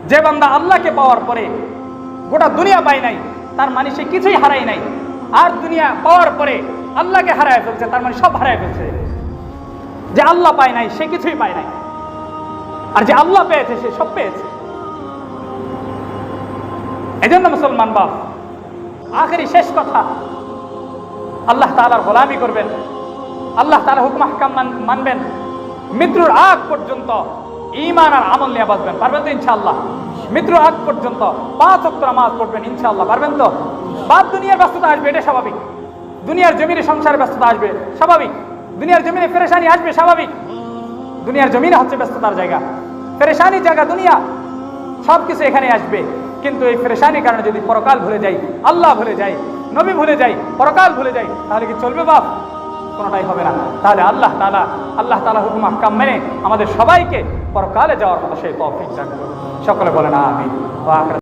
যে বান্দা আল্লাহকে পাওয়ার পরে গোটা দুনিয়া পায় নাই, তার মানে সে কিছুই হারায় নাই। আর দুনিয়া পাওয়ার পরে আল্লাহকে হারায় ফেলছে, তার মানে সব হারায় ফেলছে। যে আল্লাহ পায় নাই সে কিছুই পায় নাই, আর যে আল্লাহ পেয়েছে সে সব পেয়েছে। এই জন্য মুসলমান বাপ, আখেরি শেষ কথা, আল্লাহ তাআলার গোলামি করবেন, আল্লাহ তাআলার হুকুম আহকাম মানবেন, মৃত্যুর আগ পর্যন্ত ঈমান আর আমল নিয়ে বাঁচবেন। পারবেন তো ইনশাআল্লাহ? মৃত্যুর আগ পর্যন্ত 5 ওয়াক্ত নামাজ পড়বেন ইনশাআল্লাহ। পারবেন তো? বাদ দুনিয়ার ব্যস্ততা আসবে, এটা স্বাভাবিক। দুনিয়ার জমিনে সংসারের ব্যস্ততা আসবে, স্বাভাবিক। দুনিয়ার জমিনে পেরেশানি আসবে, স্বাভাবিক। দুনিয়ার জমিনে হচ্ছে ব্যস্ততার জায়গা, পেরেশানির জায়গা দুনিয়া, সবকিছু এখানে আসবে। কিন্তু এই পেরেশানির কারণে যদি পরকাল ভুলে যাই, আল্লাহ ভুলে যাই, নবী ভুলে যাই, পরকাল ভুলে যাই, তাহলে কি চলবে বাপ? কোনোটাই হবে না। তাহলে আল্লাহ তাআলা হুকুম আহকাম মেনে আমাদের সবাইকে পরকালে যাওয়ার মতো সেই তৌফিক দান করুন। সকলে বলেন আমিন।